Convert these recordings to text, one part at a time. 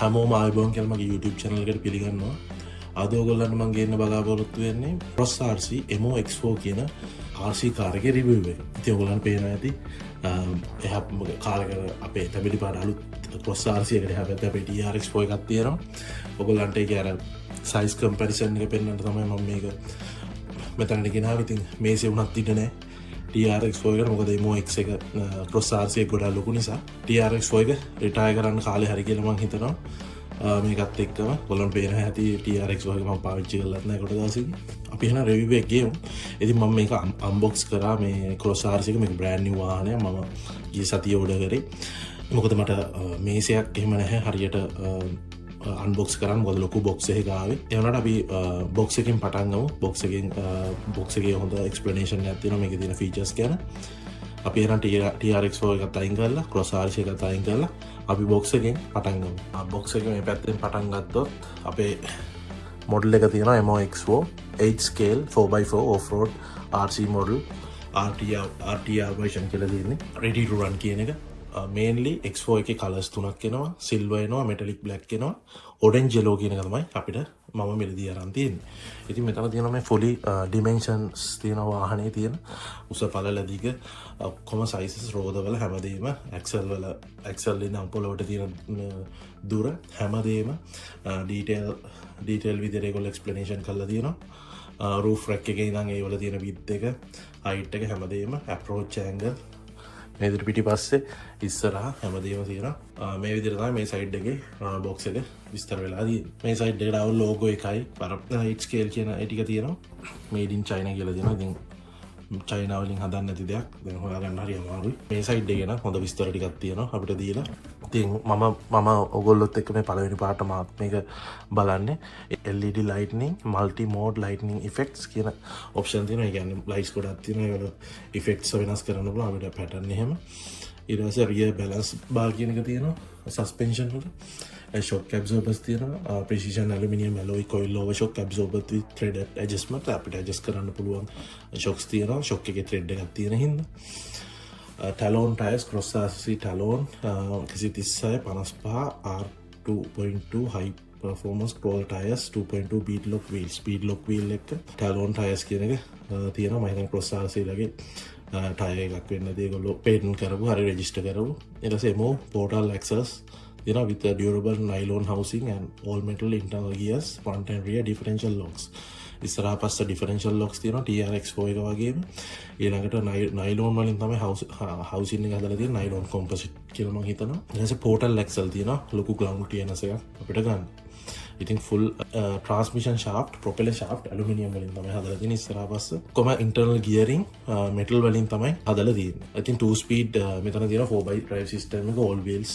හැමෝම ආයුබෝවන් කියලා මගේ YouTube channel එකට පිළිගන්නවා. අද ඔයගොල්ලන්ට මම ගේන්න බලාපොරොත්තු වෙන්නේ Cross RC Emo X4 කියන RC කාර් එකේ review එක. ඉතින් ඔයගොල්ලන්ට පේනවා ඇති එහා කාර් එක අපේ තැඹිලි පාට අලුත් Cross RC එකට එහා පැත්තේ අපේ TRX4 එකක් තියෙනවා. ඔයගොල්ලන්ට ඒක අර size comparison එක පෙන්නන්න තමයි මම මේක මෙතනට ගෙනාවේ. ඉතින් මේසේ වුණත් ඉන්න නෑ TRX4 එකට. මොකද Emo X එක Cross RC එක ගොඩක් ලොකු නිසා TRX4 එක රිටයර් කරන්න කාලේ හරි කියලා මම හිතනවා. මේකත් එක්කම ඔයගොල්ලන්ට පේන හැටි TRX4 එක මම පාවිච්චි කරලත් නැහැ කොට දවසකින්. අපි එහෙනම් රිවිව් එක ගෙමු. ඉතින් මම මේක අන්බොක්ස් කරා මේ Cross RC එක. මේක බ්‍රෑන්ඩ් නිව් වාහනයක්. මම ගිය සතියේ ඕඩර් කරේ. මොකද මට මේසයක් එහෙම නැහැ හරියට අන්බොක්ස් කරන්න. මොකද ලොකු බොක්ස් එකක් ආවේ. ඒ වුණාට අපි බොක්ස් එකෙන් පටන් ගමු. බොක්ස් එකේ හොඳ එක්ස්ප්ලනේෂන් එකක් තියෙනවා මේකේ තියෙන ෆීචර්ස් ගැන. අපි එහෙනම් TRX4 එකත් අයින් කරලා Cross RC එකත් අයින් කරලා අපි බොක්ස් එකෙන් පටන් ගමු. බොක්ස් එකේ මේ පැත්තෙන් පටන් ගත්තොත් අපේ මොඩල් එක තියෙනවා Emo X4 8 scale 4x4 off-road RC model RTR version කියලා තියෙන්නේ. ready to run කියන එක. mainly X4 එකේ colours තුනක් එනවා. silver එනවා, metallic black එනවා, orange yellow කියන එක තමයි අපිට මම මෙලදී අරන් තියෙන්නේ. ඉතින් මෙතන තියෙනවා මේ fully dimensions තියෙන වාහනේ තියෙන උස පළල දිග ඔක්කොම sizes රෝදවල හැමදේම axle වලින් අම්පොලවට තියෙන දුර හැමදේම detail විදිහට ඒගොල්ලෝ explanation කරලා තියෙනවා. roof rack එකේ ඉඳන් ඒ වල තියෙන width එක height එක හැමදේම approach angle මේ විදිහට පිටිපස්සේ ඉස්සරහා හැමදේම තියෙනවා. මේ විදිහට තමයි මේ සයිඩ් එකේ බොක්ස් එක විස්තර වෙලා තියෙන්නේ. මේ සයිඩ් එකට ආව ලෝගෝ එකයි 8 scale කියන ඒ ටික තියෙනවා. made in China කියලා තියෙනවා. ඉතින් චයිනා වලින් හදන්න නැති දෙයක් දැන් හොයාගන්න හරි අමාරුයි. මේ සයිඩ් එකේ නම් හොඳ විස්තර ටිකක් තියෙනවා අපිට දීලා. ඉතින් මම ඔයගොල්ලොත් එක්ක මේ පළවෙනි පාට මාත් මේක බලන්නේ LED lightning multi mode lightning effects කියන option තියෙනවා. ඒ කියන්නේ lights ගොඩක් තියෙනවා. ඒවල effects වෙනස් කරන්න පුළුවන් අපිට pattern එහෙම. ඊට පස්සේ rear balance bar කියන එක තියෙනවා. suspension වල shock absorbers තියෙනවා. precision aluminium alloy coil over shock absorber with thread adjustment අපිට adjust කරන්න පුළුවන් shocks තියෙනවා. shock එකේ thread එකක් තියෙන හින්දා. talon tires Cross RC talon 136 55 R2.2 high performance crawl tires 2.2 speed lock wheel එක talon tires කියන එක තියෙනවා. මම හිතන්නේ Cross RC ලගේ ටයර් එකක් වෙන්න ඒගොල්ලෝ පේටන්ට් කරපු හරි රෙජිස්ටර් කරපු. ඊට පස්සේ Emo portal access තියෙනවා with a durable nylon housing and all metal internal gears front and rear differential locks. ඉස්සරහා පස්ස differential locks තියෙනවා TRX4 එක වගේම. ඊළඟට nylon වලින් තමයි housing එක හදලා තියෙන්නේ. nylon composite කියලා මම හිතනවා. ඊට පස්සේ portal axle තියෙනවා. ලොකු ground clearance එකක් අපිට ගන්න. ඉතින් full transmission shaft propeller shaft aluminium වලින් තමයි හදලා තියෙන්නේ. ඉස්සරහා පස්ස කොම internal gearing metal වලින් තමයි හදලා තියෙන්නේ. I think 2 speed මෙතන තියෙනවා 4x drive system එක all wheels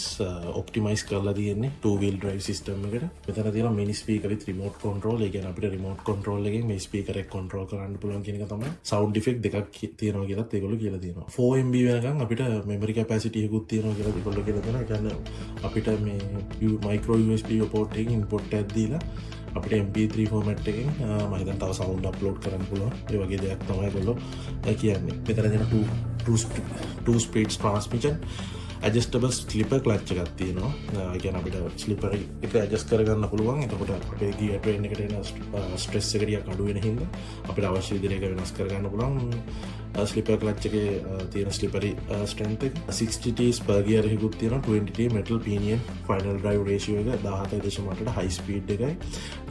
optimize කරලා තියෙන්නේ 2 wheel drive system එකට. මෙතන තියෙනවා mini speaker with remote control. ඒ කියන්නේ අපිට remote control එකෙන් මේ speaker එක control කරන්න පුළුවන් කියන එක තමයි. sound effect දෙකක් තියෙනවා කියලාත් ඒගොල්ලෝ කියලා තියෙනවා. 4MB වෙනකන් අපිට memory capacity එකකුත් තියෙනවා කියලා ඒගොල්ලෝ කියලා තියෙනවා. ඒ කියන්නේ අපිට මේ micro USB port එකකින් input එකක් දීලා අපිට MP3 format එකෙන් මම හිතන්නේ තව sound upload කරන්න පුළුවන්. ඒ වගේ දෙයක් තමයි ඒගොල්ලෝ කියන්නේ. මෙතන දෙන two speed transmission adjustable slipper clutch එකක් තියෙනවා. ඒ කියන්නේ අපිට slipper එක adjust කරගන්න පුළුවන්. එතකොට අපේ gear train එකට එන stress එක ටිකක් අඩු වෙන හින්දා අපිට අවශ්‍ය විදිහට ඒක වෙනස් කරගන්න පුළුවන්. slipper clutch එකේ තියෙන slippery strength එක 60 Ts per gear එකකුත් තියෙනවා. 20 T metal pinion final drive ratio එක 17.8 high speed එකයි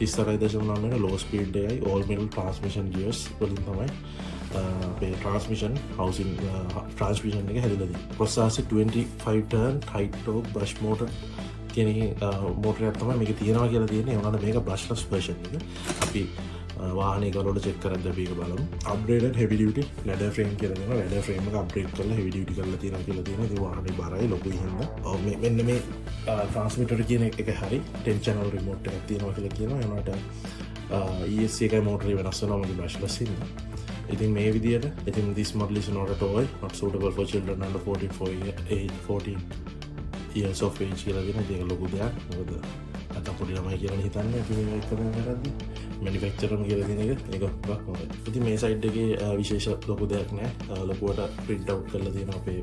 34.9 low speed එකයි all metal transmission gears වලින් තමයි අපේ transmission housing transmission එක හැදලා තියෙන්නේ. Cross RC 25 turn high torque brush motor කියන motor එකක් තමයි මේක තියෙනවා කියලා තියෙන්නේ. ඒ වුණාට මේක brushless version එක. අපි වාහනේ ගලවල චෙක් කරද්දී අපි ඒක බලමු. upgraded heavy duty ladder frame කියලා දෙනවා. ladder frame එක upgrade කරලා heavy duty කරලා තියෙනවා කියලා තියෙනවා. ඉතින් වාහනේ බරයි ලොකුයි හින්දා. මෙන්න මේ transmitter කියන එක හරි 10 channel remote එකක් තියෙනවා කියලා කියනවා. ඒ වුණාට ESC එකයි motor එක වෙනස් වෙනවා මොකද brushless හින්දා. ඉතින් මේ විදිහට ඉතින් this model is not a toy not suitable for children under 14 years of age කියලා දෙනවා. ඒක ලොකු දෙයක්. මොකද අත පොඩි ළමයි කියලා හිතන්නේ අපි මේක කරද්දී manufacturer කියලා දෙන එක ඒක ගොඩක් හොඳයි. ඉතින් මේ සයිඩ් එකේ විශේෂ ලොකු දෙයක් නෑ. ලොකුවට print out කරලා තියෙනවා අපේ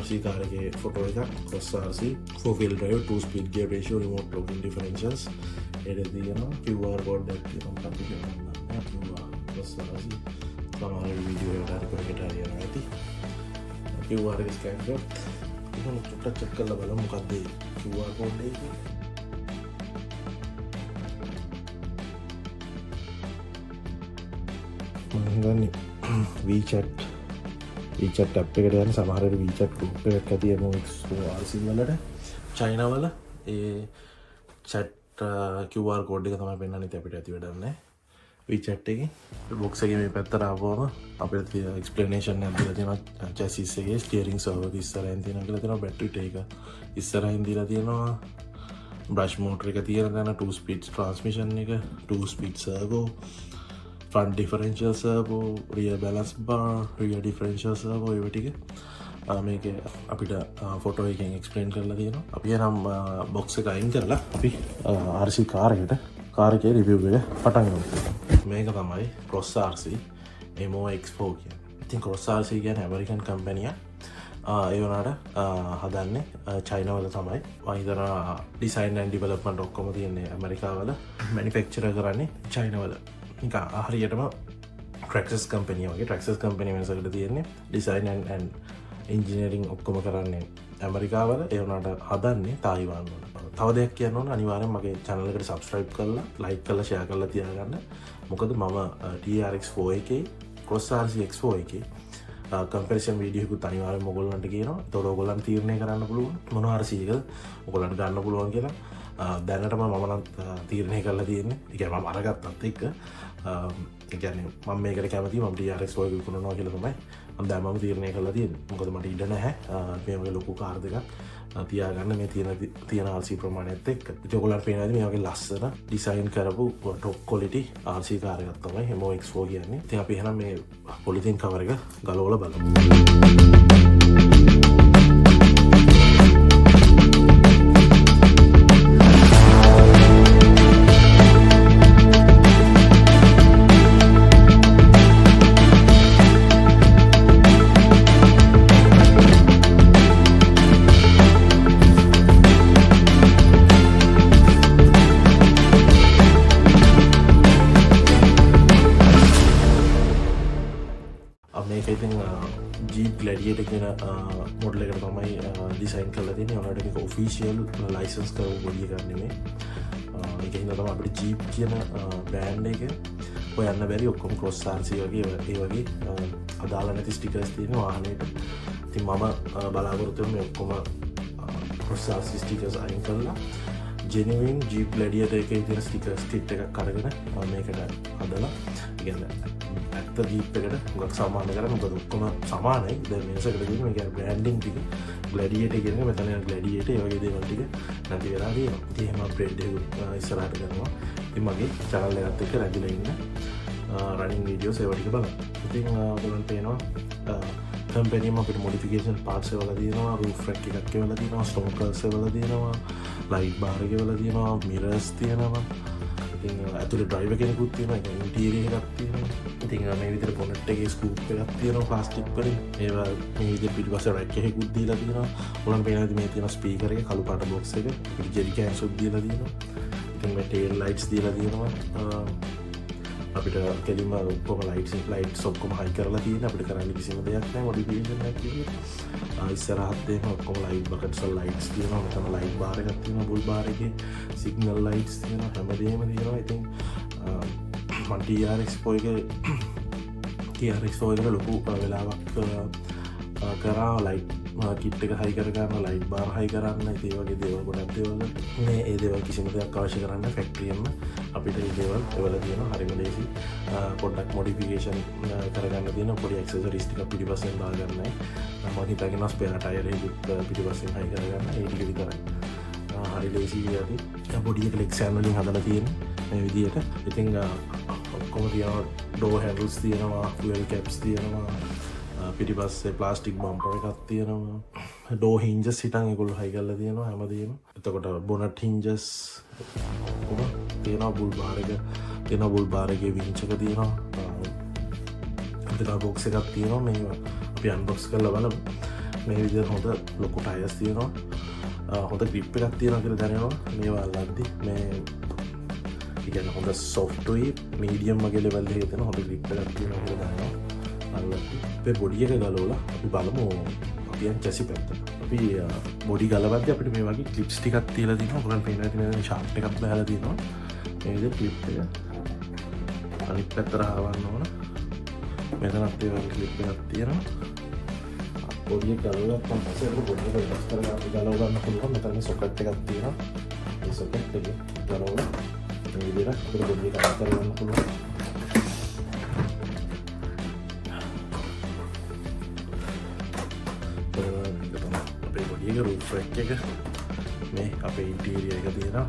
RC කාර් එකේ ෆොටෝ එකක් cross RC 4-wheel drive 2-speed gear ratio remote locking differentials ඒකේ තියෙනවා QR code එකක් තියෙනවා අපි කියනවා QR cross RC සමහර වීඩියෝ එකට හරි කොහෙකට හරි යනවා ඇති QR එක ස්කෑන් කරලා එහෙනම් චුට්ටක් චෙක් කරලා බලමු මොකක්ද QR code එක මම හිතන්නේ WeChat app එකට යන සමහර WeChat group එකක් ඇති MOX RC වලට China වල ඒ chat QR code එක තමයි පෙන්වන්නේ ඉතින් අපිට ඇති වැඩක් නැහැ WeChat එකේ box එකේ මේ පැත්තට ආවම අපිට explanation එකක් දීලා තියෙනවා chassis එකේ steering servo ඉස්සරහින් තියෙනවා කියලා තියෙනවා battery tank ඉස්සරහින් දීලා තියෙනවා brush motor එක තියෙන තැන 2 speed transmission එක 2 speed servo front differential servo rear balance bar rear differential servo ඒව ටික මේක අපිට ෆොටෝ එකෙන් එක්ස්ප්ලেইন කරලා තියෙනවා අපි එනම් box එක අයින් කරලා අපි RC කාර් එකේ රිවිව් එක පටන් ගමු මේක තමයි Cross RC MOX4 කියන්නේ ඉතින් Cross RC කියන්නේ ඇමරිකන් කම්පැනි එකක් ඒ වුණාට හදන්නේ චයිනා වල තමයි මම හිතනවා ඩිසයින් ඇන්ඩ් ඩෙවලොප්මන්ට් ඔක්කොම තියෙන්නේ ඇමරිකාවල මැනුෆැක්චරර් කරන්නේ චයිනා වල නිකන් හරියටම Traxxas කම්පැනි වගේ Traxxas කම්පැනි වෙනසකට තියෙන්නේ ඩිසයින් ඇන්ඩ් ඉන්ජිනියරින් ඔක්කොම කරන්නේ ඇමරිකාවල ඒ වුණාට හදන්නේ තායිවාන් වල තව දෙයක් කියන්න ඕන අනිවාර්යෙන් මගේ channel එකට subscribe කරලා like කරලා share කරලා තියාගන්න මොකද මම TRX4 එකේ Cross RC X4 එකේ comparison video එකකුත් අනිවාර්යෙන්ම ඔයගොල්ලන්ට කියනවා ඒතකොට ඔයගොල්ලන් තීරණය කරන්න පුළුවන් මොන RC එකද ඔයගොල්ලන්ට ගන්න පුළුවන් කියලා දැනටම මම නම් තීරණය කරලා තියෙන්නේ ඒ කියන්නේ මම අරගත්තත් එක්ක ඒ කියන්නේ මම මේකට කැමතියි මම TRX4 එක විකුණනවා කියලා තමයි මම දැන් මම තීරණය කරලා තියෙන්නේ මොකද මට ඉඩ නැහැ මේ වගේ ලොකු කාර් දෙකක් තියාගන්න මේ තියෙන RC ප්‍රමාණයත් එක්ක ඉතින් ඔයගොල්ලන්ට පේනවාද මේ වගේ ලස්සන ඩිසයින් කරපු top quality RC කාර් එකක් තමයි MOX4 කියන්නේ ඉතින් අපි එහෙනම් මේ පොලිතින් කවර් එක ගලවලා බලමු Jeep Gladiator කියන මොඩල් එකට තමයි ඩිසයින් කරලා තියෙන්නේ. ඔයාලට මේක ඔෆිෂියල් ලයිසන්ස් කරපු බොඩි එකක් නෙමෙයි. ඒක හින්දා තමයි අපිට Jeep කියන බ්‍රෑන්ඩ් එක හොයන්න බැරි ඔක්කොම Cross RC වගේ ඒ වගේ අදාළ නැති ස්ටිකර්ස් තියෙන වාහනේට. ඉතින් මම බලාපොරොත්තු වෙන්නේ ඔක්කොම Cross RC ස්ටිකර්ස් අයින් කරලා genuine Jeep Gladiator එකේ තියෙන ස්ටිකර්ස් කිට් එකක් අරගෙන මේකට හදලා කියන්නේ ඇත්ත ජීප් එකට ගොඩක් සමාන කරලා මොකද ඔක්කොම සමානයි දැන් මේසකට කියන්නේ මේ කියන්නේ බ්‍රෑන්ඩින් ටික ග්ලැඩියේටර් කියන්නේ මෙතන ග්ලැඩියේටර් ඒ වගේ දේවල් ටික නැති වෙලා තියෙනවා. ඉතින් එහෙම අප්ඩේට් එක ඉස්සරහට කරනවා. ඉතින් මගේ channel එකත් එක්ක රැඳිලා ඉන්න running videos ඒවා ටික බලන්න. ඉතින් ඔයගොල්ලන්ට පේනවා කම්පැනිම අපිට මොඩිෆිකේෂන් පාර්ට්ස් ඒවල තියෙනවා, roof rack එකක් ඒවල තියෙනවා, stonkers ඒවල තියෙනවා, light bar එක ඒවල තියෙනවා, mirrors තියෙනවා. ඉතින් ඇතුලේ driver කෙනෙකුත් තියෙනවා, ඒක interior එකක් තියෙනවා. ඉතින් මේ විදිහට bonnet එකේ scoop එකක් තියෙනවා plastic වලින්. ඒවා මේ විදිහට පිටිපස්සේ rack එකකුත් දීලා තියෙනවා. ඔයගොල්ලන් පේනවාද මේ තියෙන speaker එක කළු පාට box එක. පිටි jerry cans උත් දීලා තියෙනවා. ඉතින් මේ tail lights දීලා තියෙනවා. අපිට කෙලින්ම ඔක්කොම ලයිට්ස් ඔක්කොම හයි කරලා තියෙනවා. අපිට කරන්න කිසිම දෙයක් නැහැ මොඩිෆිකේෂන් එකක් විදිහට. ඉස්සරහත් තියෙන ඔක්කොම ලයිට් බකට්ස් වල ලයිට්ස් තියෙනවා. මෙතන ලයිට් බාර් එකක් තියෙනවා. බුල් බාර් එකේ සිග්නල් ලයිට්ස් තියෙනවා. හැමදේම තියෙනවා. ඉතින් මම TRX4 එක ලොකු වෙලාවක් කරා ලයිට් කිට් එක හයි කරගන්න, ලයිට් බාර් හයි කරන්න, ඒ වගේ දේවල් ගොඩක් දේවල් මේ ඒ දේවල් කිසිම දෙයක් අවශ්‍ය කරන්න ෆැක්ටරියෙන්ම අපිට මේ දේවල් ඒවල තියෙනවා. හරිම ලේසි. පොඩ්ඩක් මොඩිෆිකේෂන් කරගන්න තියෙන පොඩි ඇක්සසරිස් ටික පිටිපස්සෙන් දාගන්නයි. මම හිතාගෙන ස්පෙයා ටයර් එකකුත් පිටිපස්සෙන් හයි කරගන්න. ඒ ටික විතරයි. හරි ලේසි විදිහට බොඩි එක ලෙක්සන් වලින් හදලා තියෙන්නේ මේ විදිහට. ඉතින් ඔක්කොම තියෙනවා ඩෝර් හැන්ඩල්ස් තියෙනවා, ෆුවල් කැප්ස් තියෙනවා. පිටිපස්සේ ප්ලාස්ටික් බම්පර් එකක් තියෙනවා. ඩෝ හින්ජස් හිටන් ඒගොල්ලෝ හයි කරලා තියෙනවා හැමදේම. එතකොට බොනට් හින්ජස් ඔක්කොම තියෙනවා. බුල් බාර් එක තියෙනවා. බුල් බාර් එකේ වින්ච් එක තියෙනවා. අපිට බොක්ස් එකක් තියෙනවා. මේක අපි අන්බොක්ස් කරලා බලමු. මේ විදිහට හොඳ ලොකු ටයර්ස් තියෙනවා. හොඳ ග්‍රිප් එකක් තියෙනවා කියලා දැනෙනවා මේවා අල්ලද්දි. මේ කියන්නේ හොඳ සොෆ්ට්වෙයි මීඩියම් වගේ ලෙවල් එකේ තියෙන හොඳ ග්‍රිප් එකක් තියෙනවා කියලා දැනෙනවා අල්ලද්දි. අපේ බොඩි එක ගලවලා අපි බලමු අපි යන් චැසි පැත්තට. අපි බොඩි ගලවද්දි අපිට මේ වගේ ක්ලිප්ස් ටිකක් තියලා තියෙනවා. ඔයගොල්ලන් පේනවා ඇති මේ ෂාෆ්ට් එකක් බහලා තියෙනවා. මේ විදිහට ක්ලිප් එක අනිත් පැත්තට හරවන්න ඕන. මෙතනත් ඒ වගේ ක්ලිප් එකක් තියෙනවා. බොඩි එක ගලවලා පස්සේ ඒක බොඩි එක වෙනස් කරලා ගලව ගන්න පුළුවන්. මෙතන සොකට් එකක් තියෙනවා. මේ සොකට් එක ගලවලා මේ විදිහට අපිට බොඩි එක අතර ගන්න පුළුවන්. අපේ බොඩි එක රූෆ් රැක් එක මේ අපේ ඉන්ටීරියර් එක තියෙනවා.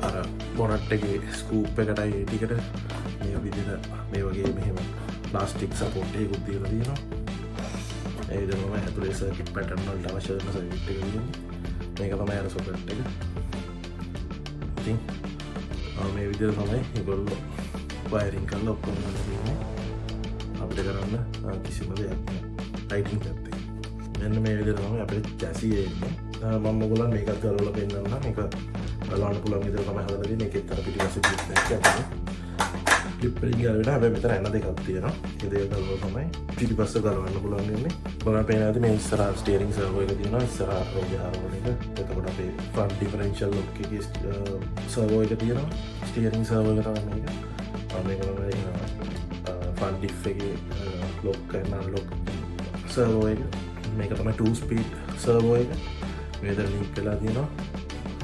අර බොනට් එකේ ස්කූප් එකටයි ඒ ටිකට මේ විදිහට මේ වගේ මෙහෙම ප්ලාස්ටික් සපෝට් එකකුත් දීලා තියෙනවා. ඒ විදිහට තමයි ඇතුලේ සර්කිට් පැටර්න් වලට අවශ්‍ය කරන සර්කිට් එක තියෙන්නේ. මේක තමයි අර සොකට් එක. ඉතින් මේ විදිහට තමයි ඒගොල්ලෝ වයරින් කරලා ඔක්කොම කරන්නේ. අපිට කරන්න කිසිම දෙයක් නෑ ලයිටින් පැත්තේ. මෙන්න මේ විදිහට තමයි අපිට චැසි එන්නේ. මම ඔයගොල්ලන් මේකත් කරලා පෙන්නන්න. මේක බලන්න පුළුවන් විදිහට තමයි හදලා තියෙන්නේ. ඒකෙත් අර පිටිපස්සේ ක්ලිප් එකක් යනවා. ක්ලිප් එකෙන් ගාලා අපේ මෙතන එන දෙකක් තියෙනවා. ඒ දෙක ගලවලා තමයි පිටිපස්ස ගලවන්න පුළුවන් වෙන්නේ. බලන්න පේනවා ඇති මේ ඉස්සරහා ස්ටියරින් සර්වෝ එක තියෙනවා. ඉස්සරහා රෝගේ හරවන එක. එතකොට අපේ ෆ්‍රන්ට් ඩිෆරෙන්ෂල් ලොක් එකේ සර්වෝ එක තියෙනවා. ස්ටියරින් සර්වෝ එක තමයි මේක. මේක තමයි ෆ්‍රන්ට් ඩිෆ් එකේ ලොක් and unlock සර්වෝ එක. මේක තමයි 2 ස්පීඩ් සර්වෝ එක. මේකට ලින්ක් වෙලා තියෙනවා.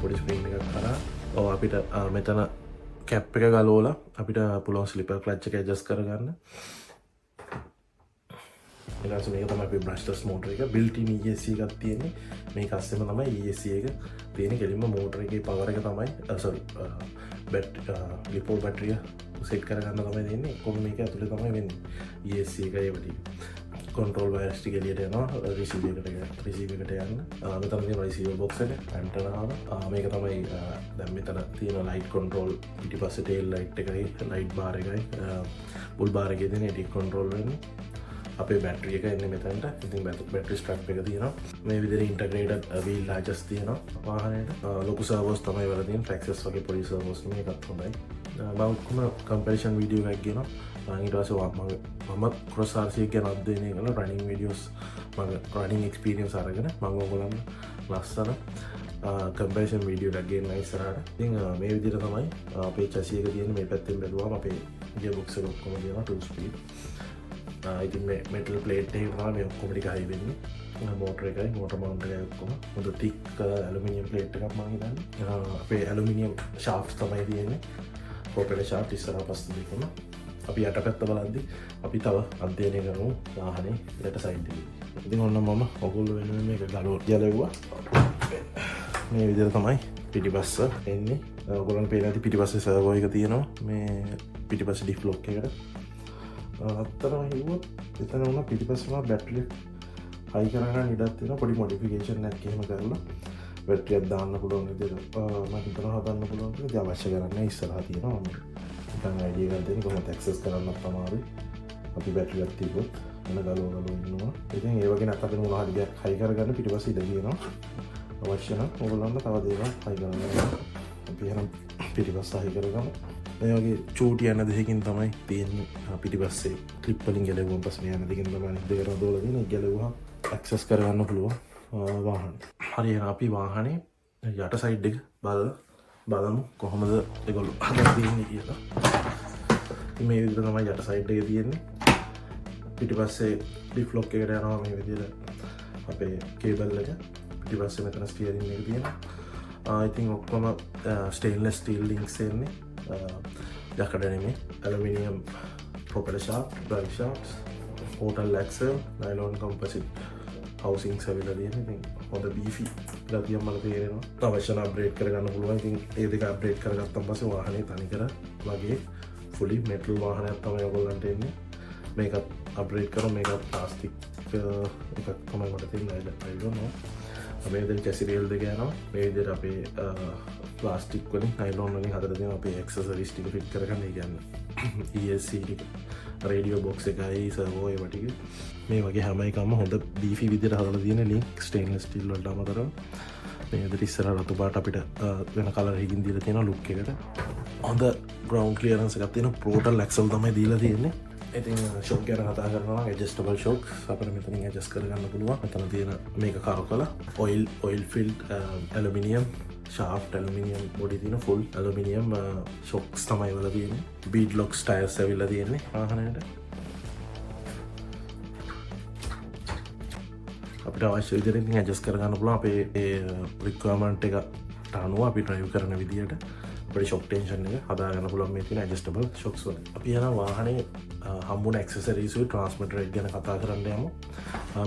පොඩි ස්ක්‍රීන් එකක් කරා. ඔව් අපිට මෙතන කැප් එක ගලවලා අපිට පුළුවන් ස්ලිපර් ක්ලච් එක ඇඩ්ජස්ට් කරගන්න. ඊළඟට මේක තමයි අපේ බ්‍රෂ්ලස් මෝටර් එක. බිල්ට් ඉන් ESC එකක් තියෙන්නේ. මේක අස්සෙම තමයි ESC එක තියෙන්නේ. කෙලින්ම මෝටර් එකේ පවර් එක තමයි ලිපෝ බැටරිය සෙට් කරගන්න තමයි දෙන්නේ. කොහොම මේක ඇතුලේ තමයි වෙන්නේ. ESC එක ඒවටි control wires ටික එළියට යනවා receiver එකට යන්න. මෙතන තියෙන receiver box එක antenna එක. මේක තමයි දැන් මෙතන තියෙන light control පිටිපස්සේ tail light එකයි light bar එකයි bull bar එකේ තියෙන edit control වෙන්නේ. අපේ බැටරි එක එන්නේ මෙතනට. ඉතින් බැටරි ස්ට්‍රැප් එක තියෙනවා. මේ විදිහට integrated wheel latches තියෙනවා වාහනේට. ලොකු servos තමයි වල තියෙන Traxxas වගේ පොඩි servos මේකත් හොඳයි. මම ඔක්කොම comparison video එකක් ගෙනවා. ඊට පස්සේ මම ක්‍රොස් RC ගැන අධ්‍යයනය කරලා රනින් වීඩියෝස් මගේ රනින් එක්ස්පීරියන්ස් අරගෙන මම ඔයගොල්ලන්ට ලස්සන කම්පැරිසන් වීඩියෝ එකක් ගෙන්නයි ඉස්සරහට. ඉතින් මේ විදිහට තමයි අපේ චැසි එක තියෙන්නේ. මේ පැත්තෙන් බැලුවාම අපේ ගියර් බොක්ස් එක ඔක්කොම තියෙනවා 2 ස්පීඩ්. ඉතින් මේ මෙටල් ප්ලේට් එකේ තමයි මේ ඔක්කොම ටික හයි වෙන්නේ. මෝටර් එකයි මෝටර් මවුන්ට් එකයි ඔක්කොම හොඳ තික් ඇලුමිනියම් ප්ලේට් එකක් මම හිතන්නේ. අපේ ඇලුමිනියම් ෂාෆ්ට් තමයි තියෙන්නේ. ප්‍රොපෙලර් ෂාෆ්ට් ඉස්සරහ පස්සේ දෙකම. අපි යටපැත්ත බලද්දි අපි තව අධ්‍යයනය කරමු වාහනේ යට සයිඩ් එකේ. ඉතින් ඔන්න මම ඔයගොල්ලෝ වෙනුවෙන් මේක ගලවුවා. මේ විදිහට තමයි පිටිපස්ස එන්නේ. ඔයගොල්ලන් පේන ඇති පිටිපස්සේ සර්වෝ එක තියෙනවා. මේ පිටිපස්සේ ඩිෆ් ලොක් එකට. අත්තරම හිව්වොත් එතන උන පිටිපස්සම බැටරි හයි කරගන්න ඉඩක් තියෙනවා. පොඩි මොඩිෆිකේෂන් එකක් එහෙම කරලා බැටරියක් දාන්න පුළුවන් විදිහට මම හිතනවා හදන්න පුළුවන් කියලා. අවශ්‍ය කරන්නේ ඉස්සරහා තියෙනවා. නිකන් අයිඩියා එකක් දෙන්න කොහොමද ඇක්සස් කරන්නත් අමාරුයි. අපි බැටරියක් තිබ්බොත් මොන ගලව ඉන්නවා. ඉතින් ඒ වගේ නැත්නම් අපිට මොනවා හරි දෙයක් හයි කරගන්න පිටිපස්සේ ඉඩ තියෙනවා. අවශ්‍ය නම් ඕගොල්ලන්ට තව දේවල් හයි කරගන්න. අපි එහෙනම් පිටිපස්ස හයි කරගමු. මේ වගේ චූටි යන දෙකකින් තමයි තියෙන්නේ. පිටිපස්සේ ක්ලිප් වලින් ගැලවුවම පස්සේ යන දෙකෙන් තමයි දෙකම දෝලා තියෙන්නේ. ගැලවුවා ඇක්සස් කරගන්න පුළුවන් වාහනේ. හරි එහෙනම් අපි වාහනේ යට සයිඩ් එක බලමු කොහොමද ඒගොල්ලෝ හදලා තියෙන්නේ කියලා. මේ විදිහට තමයි යට සයිඩ් එකේ තියෙන්නේ. පිටිපස්සේ ඩිෆ් ලොක් එකට යනවා මේ විදිහට අපේ කේබල් එක. පිටිපස්සේ මෙතන ස්ටියරින් එක තියෙනවා. ඉතින් ඔක්කොම ස්ටේන්ලස් ස්ටීල් ලින්ක්ස් එන්නේ. යකඩ නෙමෙයි. Aluminium propeller shaft, drive shafts, හෝටල් ඇක්සල්, නයිලොන් කම්පොසිට් හවුසින්ග්ස් ඇවිල්ලා තියෙනවා. ඉතින් හොඳ බීෆි ගතියක් මට තේරෙනවා. අවශ්‍ය නම් අප්ග්‍රේඩ් කරගන්න පුළුවන්. ඉතින් ඒ දෙක අප්ග්‍රේඩ් කරගත්තන් පස්සේ වාහනේ තනිකර වගේ ෆුලි මෙටල් වාහනයක් තමයි ඔයගොල්ලන්ට එන්නේ. මේකත් අප්ග්‍රේඩ් කරමු. මේකත් ප්ලාස්ටික් එකක් තමයි මට තියෙන්නේ. I don't know. මේ විදිහට චැසි රේල් දෙක යනවා. මේ විදිහට අපේ ප්ලාස්ටික් වලින් නයිලොන් වලින් හදලා තියෙන අපේ ඇක්සසරිස් ටික ෆිට කරගන්න. ඒ කියන්නේ ESC ටික රේඩියෝ බොක්ස් එකයි සර්වෝ ඒවා ටික මේ වගේ හැම එකම හොඳ බීෆි විදිහට හදලා තියෙන ලින්ක් ස්ටේන්ලස් ස්ටිල් වලට අමතරව මේ විදිහට ඉස්සර රතු පාට අපිට වෙන කලර් එකකින් දීලා තියෙනවා ලුක් එකට හොඳ ග්‍රවුන්ඩ් ක්ලියරන්ස් එකක් තියෙන ප්‍රෝටල් ඇක්සල් තමයි දීලා තියෙන්නේ ඉතින් ෂොක් ගැන කතා කරනවා ඇඩ්ජස්ටබල් ෂොක් අපිට මෙතනින් ඇඩ්ජස්ට් කරගන්න පුළුවන් මෙතන තියෙන මේක කරකලා oil filled aluminium shaft aluminium body තියෙන ෆුල් ඇලුමිනියම් ෂොක්ස් තමයි වල තියෙන්නේ බීඩ් ලොක්ස් ටයර්ස් ඇවිල්ලා තියෙන්නේ වාහනේට අපිට අවශ්‍ය විදිහට ඉතින් ඇඩ්ජස්ට් කරගන්න පුළුවන් අපේ රික්වයර්මන්ට් එකට අනුව අපි ඩ්‍රයිව් කරන විදිහට අපේ ෂොක් ටෙන්ෂන් එක හදාගන්න පුළුවන් මේ තියෙන ඇඩ්ජස්ටබල් ෂොක්ස් වල. අපි යන වාහනේ හම්බුන ඇක්සසරීස් වල ට්‍රාන්ස්මිටර් එක ගැන කතා කරන්න යමු.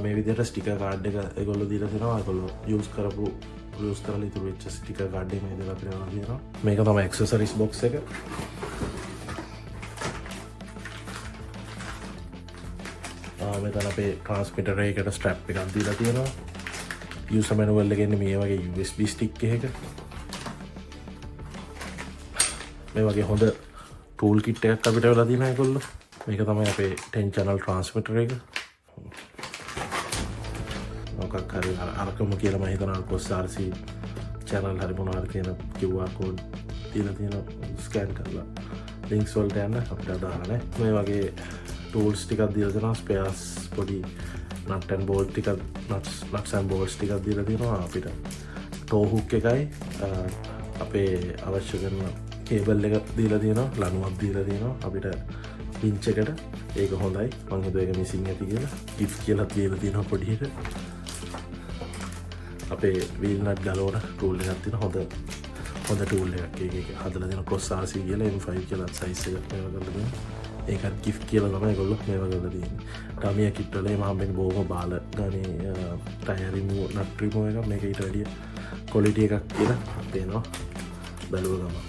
මේ විදිහට ස්ටිකර් කාඩ් එක ඒගොල්ලෝ දීලා තියෙනවා. ඒගොල්ලෝ යූස් කරලා ඉතුරු වෙච්ච ස්ටිකර් කාඩ් එක මේ දීලා තියෙනවා. මේක තමයි ඇක්සසරීස් බොක්ස් එක. මෙතන අපේ ට්‍රාන්ස්මිටර් එකකට ස්ට්‍රැප් එකක් දීලා තියෙනවා. යූසර් මැනුවල් එකේ ඉන්නේ මේ වගේ USB ස්ටික් එකක. මේ වගේ හොඳ ටූල් කිට් එකක් අපිට වෙලා තියෙනවා ඒගොල්ලෝ. මේක තමයි අපේ 10 channel transmitter එක. මොකක් හරි අරකම කියලා මම හිතනවා කොස් RC channel හරි මොනවාරි තියෙන QR code තියලා තියෙන ස්කෑන් කරලා links වලට යන්න අපිට අදාළ මේ වගේ tools ටිකක් දීලා තියෙනවා spares පොඩි nut and bolt ටිකක් nuts and bolts ටිකක් දීලා තියෙනවා අපිට toe hook එකයි අපේ අවශ්‍ය කරන කේබල් එක දීලා තියෙනවා ලණුවක් දීලා තියෙනවා අපිට පින්ච් එකට ඒක හොඳයි මම හිතුවා ඒක මිසින් ඇති කියලා gift කියලා දීලා තියෙනවා පොඩියට අපේ wheel nut ගලවන tool එකක් තියෙනවා හොඳ tool එකක් ඒක හදලා තියෙන cross RC කියලා M5 කියලා size එකක් මේවා කරලා තියෙනවා ඒකත් gift කියලා තමයි ඒගොල්ලෝ මේවා කරලා තියෙන්නේ ටමිය කිට් වල එහම හම්බෙන්නේ බොහොම බාල ගානේ tire remove nut remove එක මේක ඊට වැඩිය quality එකක් කියලා පේනවා බැලුව ගමන්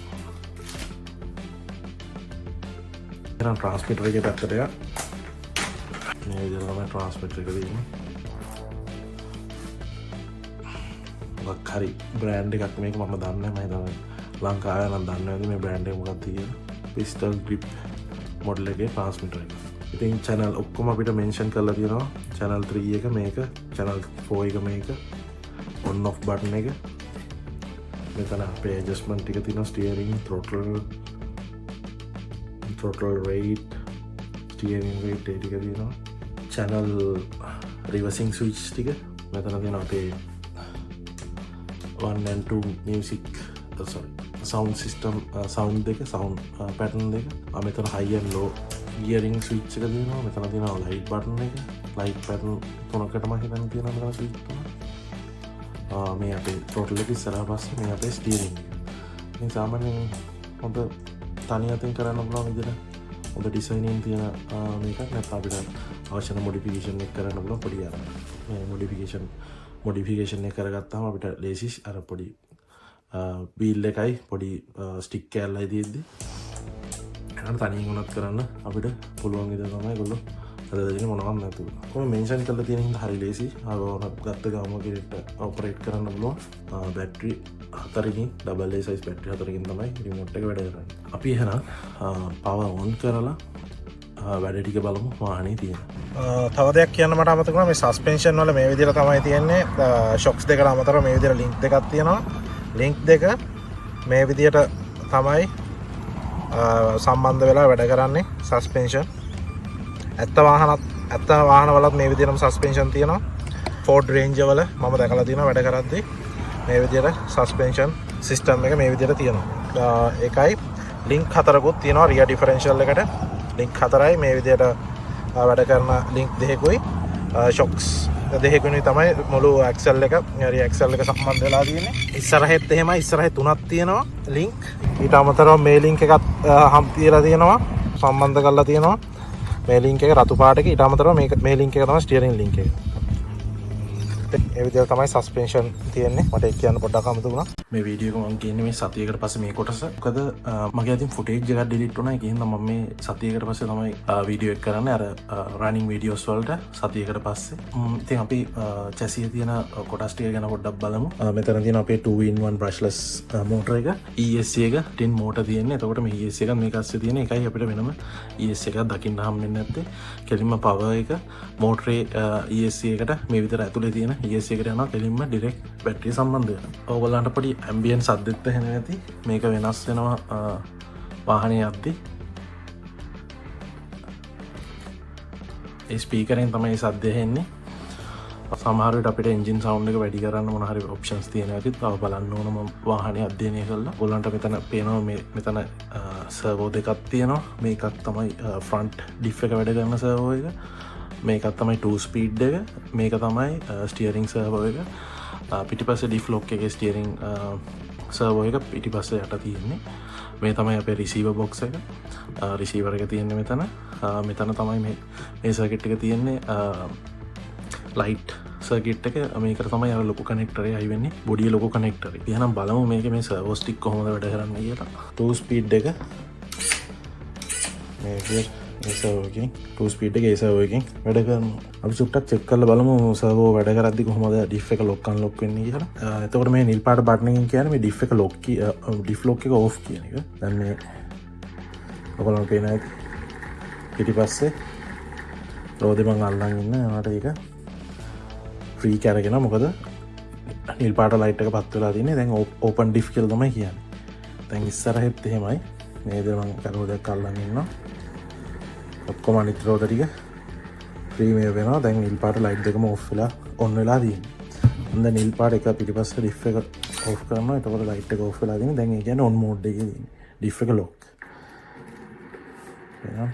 එහෙනම් ට්‍රාන්ස්මිටර් එකේ පැත්තට යන්න මේ විදිහට තමයි ට්‍රාන්ස්මිටර් එක තියෙන්නේ මොකක් හරි බ්‍රෑන්ඩ් එකක් මේක මම දන්නේ නැහැ මම හිතන්නේ ලංකාවේ නම් දන්නේ නැති මේ බ්‍රෑන්ඩ් එක මොකක්ද කියලා pistol grip මොඩල් එකේ ට්‍රාන්ස්මිටර් එක ඉතින් channel ඔක්කොම අපිට මෙන්ෂන් කරලා තියෙනවා channel 3 එක මේක channel 4 එක මේක on off button එක මෙතන අපේ adjustment ටික තියෙනවා steering throttle rate steering rate ඒ ටික තියෙනවා channel reversing switch ටික මෙතන තියෙනවා අපේ 1 and 2 music sound system sound දෙක sound pattern දෙක මෙතන high and low gearing switch එක තියෙනවා මෙතන තියෙනවා light button එක light pattern තුනකටම හිතන්න තියෙනවා මෙතන switch තුන මේ අපේ throttle එක ඉස්සරහා පස්සේ මේ අපේ steering එක මේ සාමාන්‍යයෙන් හොඳ තනි අතින් කරන්න පුළුවන් විදිහට හොඳ ඩිසයිනින් තියෙන මේකක් නැත්නම් අපිට අවශ්‍ය කරන මොඩිෆිකේෂන් එක කරන්න පුළුවන් පොඩි අර මේ මොඩිෆිකේෂන් එක කරගත්තාම අපිට ලේසි අර පොඩි වීල් එකයි පොඩි ස්ටික් කෑල්ලයි තියෙද්දි එහෙනම් තනියෙන් උනත් කරන්න අපිට පුළුවන් විදිහ තමයි ඒගොල්ලෝ හදලා දෙන්නේ මොනවත් නැතුව. කොහොම මෙන්ෂන් කරලා තියෙන හින්දා හරි ලේසි. ආවොත් ගත්ත ගාම කෙනෙක්ට ඔපරේට් කරන්න පුළුවන්. බැටරි 4කින් ඩබල් A size බැටරි 4කින් තමයි රිමෝට් එක වැඩ කරන්නේ. අපි එහෙනම් පවර් ඔන් කරලා වැඩ ටික බලමු වාහනේ තියෙන. තව දෙයක් කියන්න මට අමතක වුණා මේ සස්පෙන්ෂන් වල මේ විදිහට තමයි තියෙන්නේ. ෂොක්ස් දෙකට අමතරව මේ විදිහට ලින්ක් දෙකක් තියෙනවා. ලින්ක් දෙක මේ විදිහට තමයි සම්බන්ධ වෙලා වැඩ කරන්නේ සස්පෙන්ෂන්. ඇත්ත වාහනවලත් මේ විදිහටම සස්පෙන්ෂන් තියෙනවා. ෆෝඩ් රේන්ජර් වල මම දැකලා තියෙනවා වැඩ කරද්දී මේ විදිහට සස්පෙන්ෂන් සිස්ටම් එක මේ විදිහට තියෙනවා. ඒකයි ලින්ක් හතරකුත් තියෙනවා රියර් ඩිෆරෙන්ෂියල් එකට. ලින්ක් හතරයි මේ විදිහට වැඩ කරන ලින්ක් දෙකකුයි ෂොක්ස් දෙකකුයි තමයි මුළු ඇක්සල් එක රියර් ඇක්සල් එක සම්බන්ධ වෙලා තියෙන්නේ. ඉස්සරහෙත් එහෙමයි ඉස්සරහෙ තුනක් තියෙනවා ලින්ක්. ඊට අමතරව මේ ලින්ක් එකත් හම් තියලා තියෙනවා සම්බන්ධ කරලා තියෙනවා. මේ ලින්ක් එක රතු පාටක ඊට අමතරව මේ ලින්ක් එක තමයි ස්ටියරින් ලින්ක් එක. ඒ විදිහට තමයි සස්පෙන්ෂන් තියෙන්නේ. මට ඒක කියන්න පොඩ්ඩක් අමතක වුණා. මේ වීඩියෝ එක මම කියන්නේ මේ සතියකට පස්සේ මේ කොටස. මොකද මගේ අතින් ෆුටේජ් එකක් ඩිලීට් වුණා. ඒකින්ද මම මේ සතියකට පස්සේ තමයි වීඩියෝ එක කරන්නේ. අර රනින් වීඩියෝස් වලට සතියකට පස්සේ. ඉතින් අපි චැසියේ තියෙන කොටස් ටික ගැන පොඩ්ඩක් බලමු. මෙතන තියෙන අපේ 2-in-1 brushless motor එක. ESC එක tin motor තියෙන්නේ. එතකොට මේ ESC එක මේක ඇස්සේ තියෙන එකයි අපිට වෙනම ESC එකක් දකින්න හම්බෙන්නේ නැත්තේ. කෙලින්ම power එක motor ESC එකට මේ විතර ඇතුලේ තියෙන ESC එකට යනවා. කෙලින්ම direct battery සම්බන්ධ වෙනවා. ඔයගොල්ලන්ට පොඩි ambient සද්දෙත් ඇහෙනවා ඇති. මේක වෙනස් වෙනවා වාහනේ යද්දී. ඒ ස්පීකරෙන් තමයි සද්ද ඇහෙන්නේ. සමහර විට අපිට එන්ජින් සවුන්ඩ් එක වැඩි කරන්න මොන හරි ඔප්ෂන්ස් තියෙනවා ඇති. තව බලන්න ඕන මම වාහනේ අධ්‍යයනය කළා. ඔයගොල්ලන්ට මෙතන පේනවා මෙතන සර්වෝ දෙකක් තියෙනවා. මේකක් තමයි ෆ්‍රන්ට් ඩිෆ් එක වැඩ කරන සර්වෝ එක. මේකත් තමයි 2 ස්පීඩ් එක. මේක තමයි ස්ටියරිං සර්වෝ එක. පිටිපස්සේ ඩිෆ් ලොක් එකේ ස්ටියරිං සර්වෝ එක පිටිපස්සේ යට තියෙන්නේ. මේ තමයි අපේ රිසීවර් බොක්ස් එක. රිසීවර් එක තියෙන්නේ මෙතන. මෙතන තමයි මේ සර්කිට් එක තියෙන්නේ. ලයිට් සර්කිට් එක මේකට තමයි අර ලොකු කනෙක්ටරේ අයි වෙන්නේ. බොඩිය ලොකු කනෙක්ටරේ. එහෙනම් බලමු මේකේ මේ සර්වෝ ස්ටික් කොහොමද වැඩ කරන්නේ කියලා. 2 ස්පීඩ් එක මේ සර්වෝ එකෙන් 2 ස්පීඩ් එකේ සර්වෝ එකෙන් වැඩ කරනවා. අපි චුට්ටක් චෙක් කරලා බලමු සර්වෝ වැඩ කරද්දි කොහොමද ඩිෆ් එක ලොක් අන්ලොක් වෙන්නේ කියලා. එතකොට මේ නිල් පාට බටන් එකෙන් කියන්නේ මේ ඩිෆ් එක ලොක් ඩිෆ් ලොක් එක ඕෆ් කියන එක. දැන් මේ ඔයගොල්ලෝ පේනවා පිටිපස්සේ රෝදේ මං අල්ලන් ඉන්න යනට ඒක ෆ්‍රී කැරගෙන මොකද නිල් පාට ලයිට් එක පත් වෙලා තියෙන්නේ. දැන් ඕපන් ඩිෆ් කියලා තමයි කියන්නේ. දැන් ඉස්සරහෙත් එහෙමයි. මේ දේ මං කරෝදයක් අල්ලන් ඉන්නවා. ඔක්කොම අනිත් රෝද ටික ෆ්‍රී මේ වෙනවා. දැන් නිල් පාට ලයිට් දෙකම ඔෆ් වෙලා ඔන් වෙලා තියෙන්නේ. දැන් නිල් පාට එක පිටිපස්සේ ඩිෆ් එක ඔෆ් කරනවා. එතකොට ලයිට් එක ඔෆ් වෙලා තියෙන්නේ. දැන් ඒ කියන්නේ ඔන් මෝඩ් එකේ තියෙන්නේ. ඩිෆ් එක ලොක්. එහෙනම්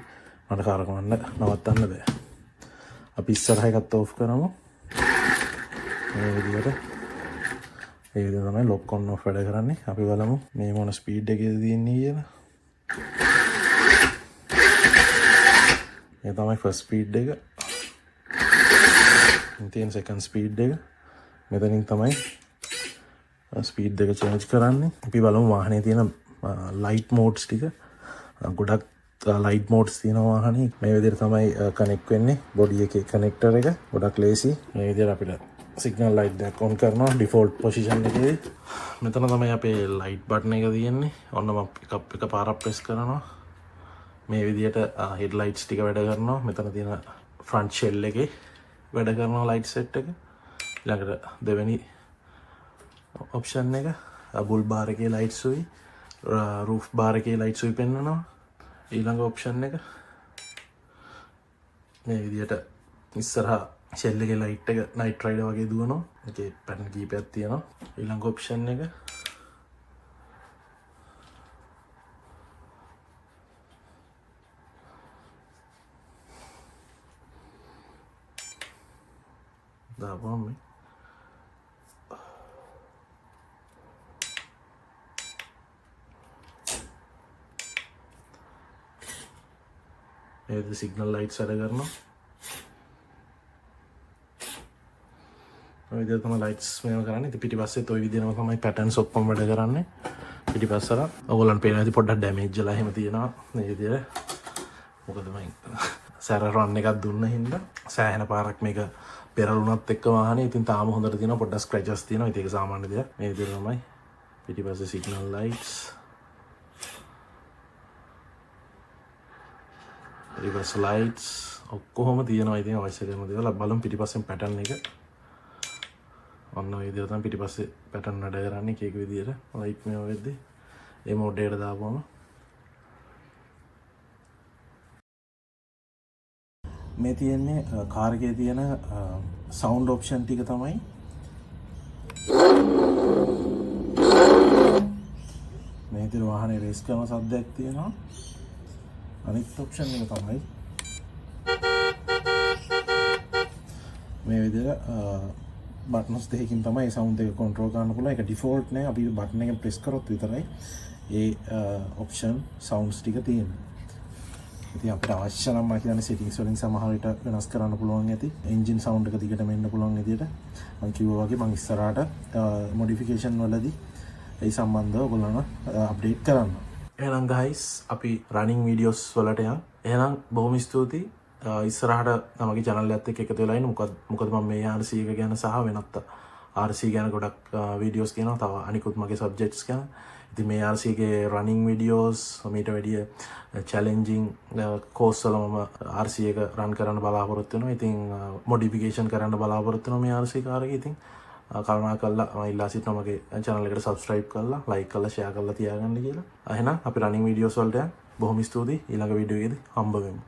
මට කාර් කරන්න නවත්තන්න බෑ. අපි ඉස්සරහ එකත් ඔෆ් කරමු. මේ විදිහට තමයි ලොක් ඔන් ඔෆ් වැඩ කරන්නේ. අපි බලමු මේ මොන ස්පීඩ් එකේද තියෙන්නේ කියලා. මේ තමයි ෆස්ට් ස්පීඩ් එක. තියෙන සෙකන්ඩ් ස්පීඩ් එක. මෙතනින් තමයි ස්පීඩ් එක චේන්ජ් කරන්නේ. අපි බලමු වාහනේ තියෙන ලයිට් මෝඩ්ස් ටික. ගොඩක් ලයිට් මෝඩ්ස් තියෙන වාහනේ මේ විදිහට තමයි කනෙක්ට් වෙන්නේ. බොඩි එකේ කනෙක්ටර් එක ගොඩක් ලේසි. මේ විදිහට අපිට සිග්නල් ලයිට් දෙක ඔන් කරනවා ඩිෆෝල්ට් පොසිෂන් එකේ. මෙතන තමයි අපේ ලයිට් බටන් එක තියෙන්නේ. ඔන්න මම එක පාරක් ප්‍රෙස් කරනවා. මේ විදිහට හෙඩ් ලයිට්ස් ටික වැඩ කරනවා. මෙතන තියෙන ෆ්‍රන්ට් ෂෙල් එකේ වැඩ කරනවා ලයිට් සෙට් එක. ඊළඟට දෙවෙනි ඔප්ෂන් එක බුල් බාර් එකේ ලයිට්ස් උයි රූෆ් බාර් එකේ ලයිට්ස් උයි පෙන්වනවා. ඊළඟ ඔප්ෂන් එක මේ විදිහට ඉස්සරහා ෂෙල් එකේ ලයිට් එක නයිට් රයිඩර් වගේ දුවනවා. ඒකේ පැටර්න් කීපයක් තියෙනවා. ඊළඟ ඔප්ෂන් එක දාපුවම මේ සිග්නල් ලයිට්ස් වැඩ කරනවා. ඔය විදිහට තමයි ලයිට්ස් මේව කරන්නේ. ඉතින් පිටිපස්සෙත් ඔය විදිහම තමයි පැටර්න්ස් ඔක්කොම වැඩ කරන්නේ. පිටිපස්සට ඔයගොල්ලන්ට පේනවා ඉතින් පොඩ්ඩක් ඩැමේජ් වෙලා එහෙම තියෙනවා මේ විදිහට. මොකද මම සැර රන් එකක් දුන්න හින්දා සෑහෙන පාරක් මේක පෙරළුණත් එක්ක වාහනේ ඉතින් තාම හොඳට තියෙනවා. පොඩ්ඩක් ස්ක්‍රැචස් තියෙනවා. ඉතින් ඒක සාමාන්‍ය දෙයක්. මේ විදිහට තමයි පිටිපස්සේ සිග්නල් ලයිට්ස් රිවර්ස් ලයිට්ස් ඔක්කොම තියෙනවා. ඉතින් අවශ්‍ය කරන දේවල් බලමු පිටිපස්සෙන් පැටර්න් එක. ඔන්න ඔය විදිහට තමයි පිටිපස්සේ පැටර්න් වැඩ කරන්නේ. කීක විදිහට ලයිට් මේව වෙද්දි මේ මෝඩ් එකට දාපුවම මේ තියෙන්නේ කාර් එකේ තියෙන සවුන්ඩ් ඔප්ෂන් ටික තමයි. මේ විදිහට වාහනේ රේස් කරන සද්දයක් තියෙනවා. අනිත් ඔප්ෂන් එක තමයි මේ විදිහට බටන්ස් දෙකකින් තමයි සවුන්ඩ් එක කන්ට්‍රෝල් කරන්න පුළුවන්. ඒක ඩිෆෝල්ට් නෑ. අපි බටන් එකෙන් ප්‍රෙස් කරොත් විතරයි ඒ ඔප්ෂන් සවුන්ඩ්ස් ටික තියෙන්නේ. ඉතින් අපිට අවශ්‍ය නම් මම කියන්නේ settings වලින් සමහර විට වෙනස් කරන්න පුළුවන් ඇති. engine sound එක දිගටම එන්න පුළුවන් විදියට මම කිව්වා වගේ මම ඉස්සරහට modification වලදී ඒ සම්බන්ධව ඔයගොල්ලන්ව අප්ඩේට් කරන්න. එහෙනම් guys අපි running videos වලට යන්. එහෙනම් බොහොම ස්තුතියි. ඉස්සරහට තමගේ channel එකත් එක්ක එකතු වෙලා ඉන්න. මොකද මම මේ RC එක ගැන සහ වෙනත් RC ගැන ගොඩක් videos කියනවා. තව අනිකුත් මගේ subjects ගැන. ඉතින් මේ RC එකේ running videos මීට වැඩිය challenging course වල මම RC එක run කරන්න බලාපොරොත්තු වෙනවා. ඉතින් modification කරන්න බලාපොරොත්තු වෙනවා මේ RC කාර් එකේ. ඉතින් කරුණාකරලා මම ඉල්ලා සිටිනවා මගේ channel එකට subscribe කරලා like කරලා share කරලා තියාගන්න කියලා. එහෙනම් අපි running videos වලට යන්න. බොහොම ස්තුතියි. ඊළඟ වීඩියෝ එකේදී හම්බ වෙමු.